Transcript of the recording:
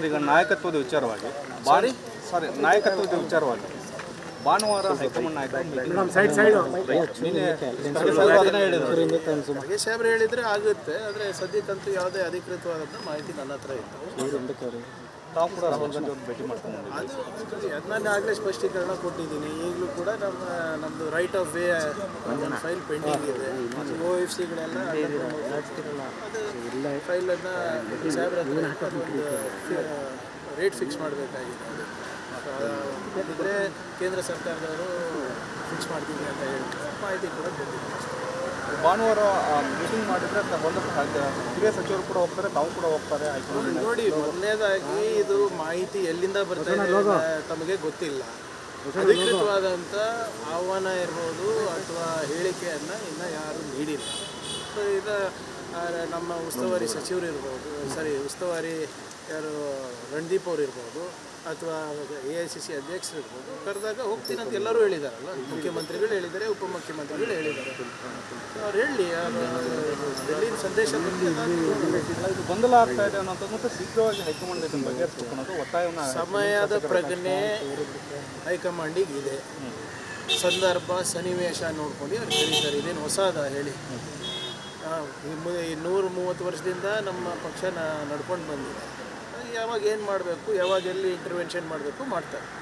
ಈಗ ನಾಯಕತ್ವದ ವಿಚಾರವಾಗಿ ನಾಯಕತ್ವದ ವಿಚಾರವಾಗಿ ಭಾನುವಾರ ಹೈಕಮಾಂಡ್ ಖರ್ಗೆ ಸಾಹೇಬ್ರು ಹೇಳಿದರೆ ಆಗುತ್ತೆ. ಆದರೆ ಸದ್ಯಕ್ಕಂತೂ ಯಾವುದೇ ಅಧಿಕೃತವಾದಂಥ ಮಾಹಿತಿ ನನ್ನ ಹತ್ರ ಇತ್ತು. ತಾವು ಕೂಡ ರಾಹುಲ್ ಗಾಂಧಿ ಅವ್ರನ್ನ ಭೇಟಿ ಮಾಡ್ಕೊಂಡು ನಾನು ಆಗಲೇ ಸ್ಪಷ್ಟೀಕರಣ ಕೊಟ್ಟಿದ್ದೀನಿ. ಈಗಲೂ ಕೂಡ ನಮ್ಮದು right of way file pending ಇದೆ. OFCಗಳೆಲ್ಲ ಅದು ಫೈಲನ್ನು ಸಾಹೇಬ್ರ ಹತ್ರ ಒಂದು ರೇಟ್ ಫಿಕ್ಸ್ ಮಾಡಬೇಕಾಗಿದೆ. ಇದ್ರೆ ಕೇಂದ್ರ ಸರ್ಕಾರದವರು ಫಿಕ್ಸ್ ಮಾಡ್ತೀವಿ ಅಂತ ಹೇಳ್ತಾರೆ. ಮಾಹಿತಿ ಕೂಡ ಕೊಟ್ಟಿದ್ದೀನಿ. ಭಾನುವಾರ ಮೀಟಿಂಗ್ ಮಾಡಿದರೆ ಒಂದು ಹಿರಿಯ ಸಚಿವರು ಕೂಡ ಹೋಗ್ತಾರೆ, ತಾವು ಕೂಡ ಹೋಗ್ತಾರೆ. ನೋಡಿ, ಮೊದಲನೇದಾಗಿ ಇದು ಮಾಹಿತಿ ಎಲ್ಲಿಂದ ಬರ್ತಾ ಇದೆ ತಮಗೆ ಗೊತ್ತಿಲ್ಲ. ಅಧಿಕೃತವಾದಂಥ ಆಹ್ವಾನ ಇರ್ಬೋದು ಅಥವಾ ಹೇಳಿಕೆಯನ್ನು ಇನ್ನೂ ಯಾರು ನೀಡಿಲ್ಲ. ಸೊ ಇದು ನಮ್ಮ ಉಸ್ತುವಾರಿ ಸಚಿವರು ಇರ್ಬೋದು, ಉಸ್ತುವಾರಿ ಯಾರು ರಣದೀಪ್ ಅವರು ಇರ್ಬೋದು ಅಥವಾ AICC ಅಧ್ಯಕ್ಷರು ಇರ್ಬೋದು. ಕರೆದಾಗ ಹೋಗ್ತೀನಿ ಅಂತ ಎಲ್ಲರೂ ಹೇಳಿದಾರಲ್ಲ. ಮುಖ್ಯಮಂತ್ರಿಗಳು ಹೇಳಿದ್ದಾರೆ, ಉಪಮುಖ್ಯಮಂತ್ರಿಗಳು ಹೇಳಿದ್ದಾರೆ. ಅವ್ರು ಹೇಳಿ ಡೆಲ್ಲಿನ ಸಂದೇಶ ಇದು ಗೊಂದಲ ಆಗ್ತಾ ಇದೆ ಅನ್ನೋದು ಮತ್ತು ಶೀಘ್ರವಾಗಿ ಹೈಕಮಾಂಡ್ ಇದನ್ನು ಬಗೆಹರಿಸಬೇಕು ಅನ್ನೋದು ಒತ್ತಾಯವನ್ನು ಸಮಯದ ಪ್ರಜ್ಞೆ ಹೈಕಮಾಂಡಿಗೆ ಇದೆ. ಸಂದರ್ಭ ಸನ್ನಿವೇಶ ನೋಡ್ಕೊಂಡು ಅವ್ರು ಹೇಳಿದ್ದಾರೆ. ಇದೇನು ಹೊಸದ ಹೇಳಿ. 130 ವರ್ಷದಿಂದ ನಮ್ಮ ಪಕ್ಷ ನಡ್ಕೊಂಡು ಬಂದಿದೆ. ಯಾವಾಗ ಏನು ಮಾಡಬೇಕು, ಯಾವಾಗ ಎಲ್ಲಿ ಇಂಟರ್ವೆನ್ಷನ್ ಮಾಡಬೇಕು ಮಾಡ್ತಾರೆ.